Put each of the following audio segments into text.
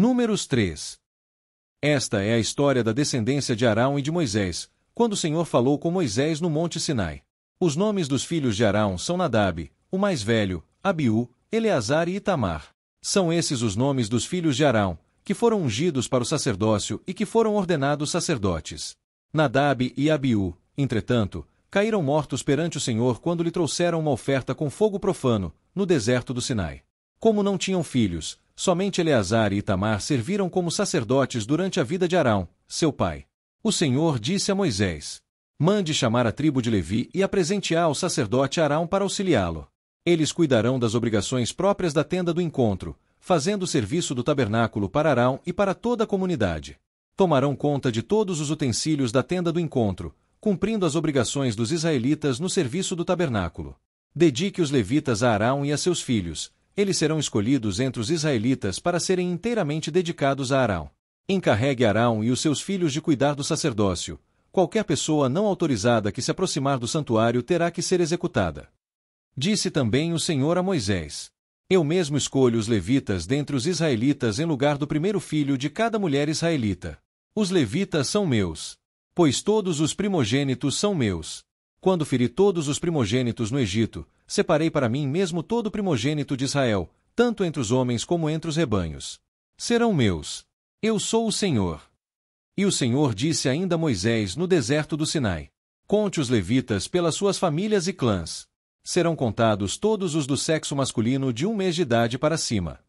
Números 3. Esta é a história da descendência de Arão e de Moisés, quando o Senhor falou com Moisés no Monte Sinai. Os nomes dos filhos de Arão são Nadab, o mais velho, Abiú, Eleazar e Itamar. São esses os nomes dos filhos de Arão, que foram ungidos para o sacerdócio e que foram ordenados sacerdotes. Nadab e Abiú, entretanto, caíram mortos perante o Senhor quando lhe trouxeram uma oferta com fogo profano, no deserto do Sinai. Como não tinham filhos, somente Eleazar e Itamar serviram como sacerdotes durante a vida de Arão, seu pai. O Senhor disse a Moisés: mande chamar a tribo de Levi e apresente-a ao sacerdote Arão para auxiliá-lo. Eles cuidarão das obrigações próprias da tenda do encontro, fazendo o serviço do tabernáculo para Arão e para toda a comunidade. Tomarão conta de todos os utensílios da tenda do encontro, cumprindo as obrigações dos israelitas no serviço do tabernáculo. Dedique os levitas a Arão e a seus filhos. Eles serão escolhidos entre os israelitas para serem inteiramente dedicados a Arão. Encarregue Arão e os seus filhos de cuidar do sacerdócio. Qualquer pessoa não autorizada que se aproximar do santuário terá que ser executada. Disse também o Senhor a Moisés: eu mesmo escolho os levitas dentre os israelitas em lugar do primeiro filho de cada mulher israelita. Os levitas são meus, pois todos os primogênitos são meus. Quando feri todos os primogênitos no Egito, separei para mim mesmo todo primogênito de Israel, tanto entre os homens como entre os rebanhos. Serão meus. Eu sou o Senhor. E o Senhor disse ainda a Moisés no deserto do Sinai: conte os levitas pelas suas famílias e clãs. Serão contados todos os do sexo masculino de 1 mês de idade para cima.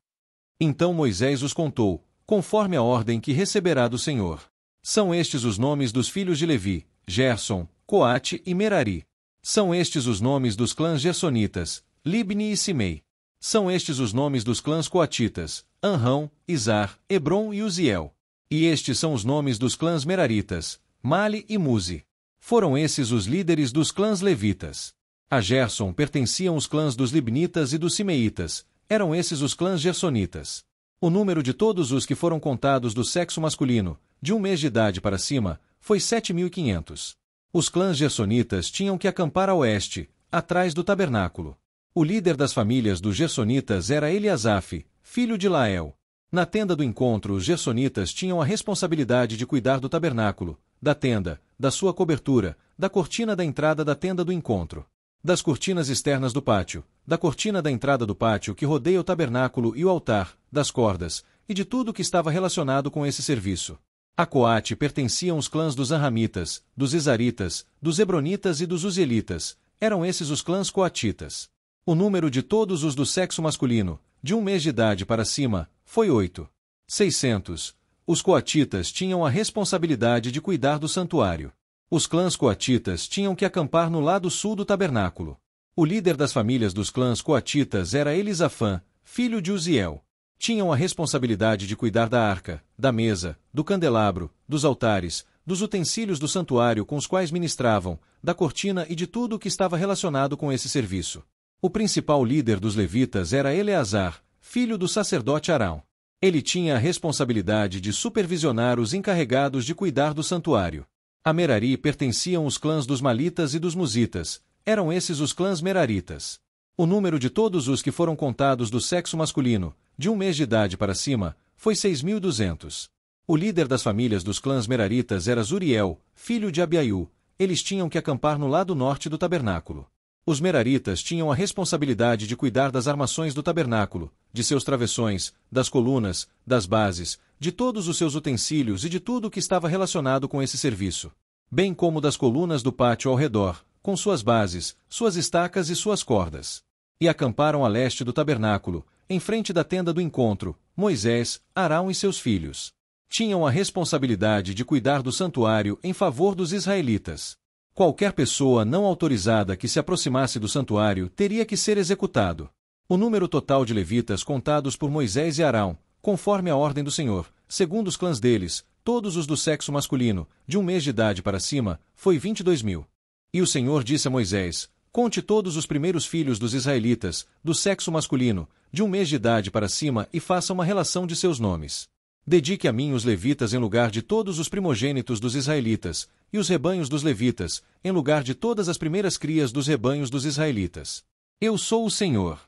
Então Moisés os contou, conforme a ordem que receberá do Senhor. São estes os nomes dos filhos de Levi: Gerson, Coate e Merari. São estes os nomes dos clãs gersonitas: Libni e Simei. São estes os nomes dos clãs coatitas: Anrão, Izar, Hebron e Uziel. E estes são os nomes dos clãs meraritas: Mali e Muzi. Foram esses os líderes dos clãs levitas. A Gerson pertenciam os clãs dos libnitas e dos simeitas, eram esses os clãs gersonitas. O número de todos os que foram contados do sexo masculino, de 1 mês de idade para cima, foi 7.500. Os clãs gersonitas tinham que acampar a oeste, atrás do tabernáculo. O líder das famílias dos gersonitas era Eliasaf, filho de Lael. Na tenda do encontro, os gersonitas tinham a responsabilidade de cuidar do tabernáculo, da tenda, da sua cobertura, da cortina da entrada da tenda do encontro, das cortinas externas do pátio, da cortina da entrada do pátio que rodeia o tabernáculo e o altar, das cordas, e de tudo que estava relacionado com esse serviço. A Coate pertenciam os clãs dos Anramitas, dos Izaritas, dos Hebronitas e dos Uzielitas, eram esses os clãs coatitas. O número de todos os do sexo masculino, de 1 mês de idade para cima, foi 8.600. Os coatitas tinham a responsabilidade de cuidar do santuário. Os clãs coatitas tinham que acampar no lado sul do tabernáculo. O líder das famílias dos clãs coatitas era Elisafã, filho de Uziel. Tinham a responsabilidade de cuidar da arca, da mesa, do candelabro, dos altares, dos utensílios do santuário com os quais ministravam, da cortina e de tudo o que estava relacionado com esse serviço. O principal líder dos levitas era Eleazar, filho do sacerdote Arão. Ele tinha a responsabilidade de supervisionar os encarregados de cuidar do santuário. A Merari pertenciam os clãs dos Malitas e dos Musitas, eram esses os clãs meraritas. O número de todos os que foram contados do sexo masculino, de 1 mês de idade para cima, foi 6.200. O líder das famílias dos clãs meraritas era Zuriel, filho de Abiaiú. Eles tinham que acampar no lado norte do tabernáculo. Os meraritas tinham a responsabilidade de cuidar das armações do tabernáculo, de seus travessões, das colunas, das bases, de todos os seus utensílios e de tudo o que estava relacionado com esse serviço, bem como das colunas do pátio ao redor, com suas bases, suas estacas e suas cordas. E acamparam a leste do tabernáculo, em frente da tenda do encontro, Moisés, Arão e seus filhos. Tinham a responsabilidade de cuidar do santuário em favor dos israelitas. Qualquer pessoa não autorizada que se aproximasse do santuário teria que ser executado. O número total de levitas contados por Moisés e Arão, conforme a ordem do Senhor, segundo os clãs deles, todos os do sexo masculino, de 1 mês de idade para cima, foi 22.000. E o Senhor disse a Moisés: conte todos os primeiros filhos dos israelitas, do sexo masculino, de 1 mês de idade para cima e faça uma relação de seus nomes. Dedique a mim os levitas em lugar de todos os primogênitos dos israelitas, e os rebanhos dos levitas, em lugar de todas as primeiras crias dos rebanhos dos israelitas. Eu sou o Senhor.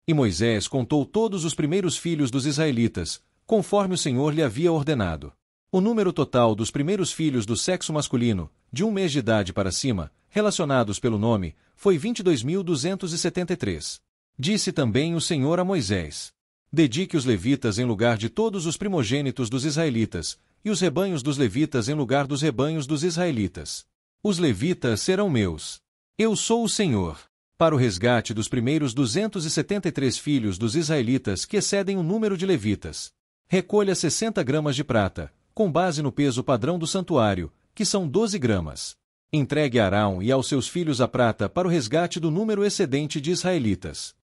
E Moisés contou todos os primeiros filhos dos israelitas, conforme o Senhor lhe havia ordenado. O número total dos primeiros filhos do sexo masculino, de 1 mês de idade para cima, relacionados pelo nome, foi 22.273. Disse também o Senhor a Moisés: dedique os levitas em lugar de todos os primogênitos dos israelitas, e os rebanhos dos levitas em lugar dos rebanhos dos israelitas. Os levitas serão meus. Eu sou o Senhor. Para o resgate dos primeiros 273 filhos dos israelitas que excedem o número de levitas, recolha 60 gramas de prata, com base no peso padrão do santuário, que são 12 gramas. Entregue a Arão e aos seus filhos a prata para o resgate do número excedente de israelitas.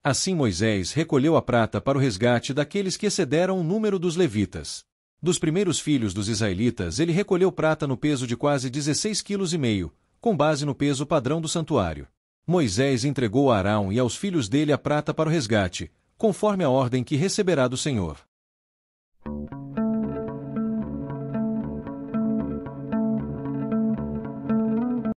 Assim Moisés recolheu a prata para o resgate daqueles que excederam o número dos levitas. Dos primeiros filhos dos israelitas ele recolheu prata no peso de quase 16,5 kg, com base no peso padrão do santuário. Moisés entregou a Arão e aos filhos dele a prata para o resgate, conforme a ordem que receberá do Senhor.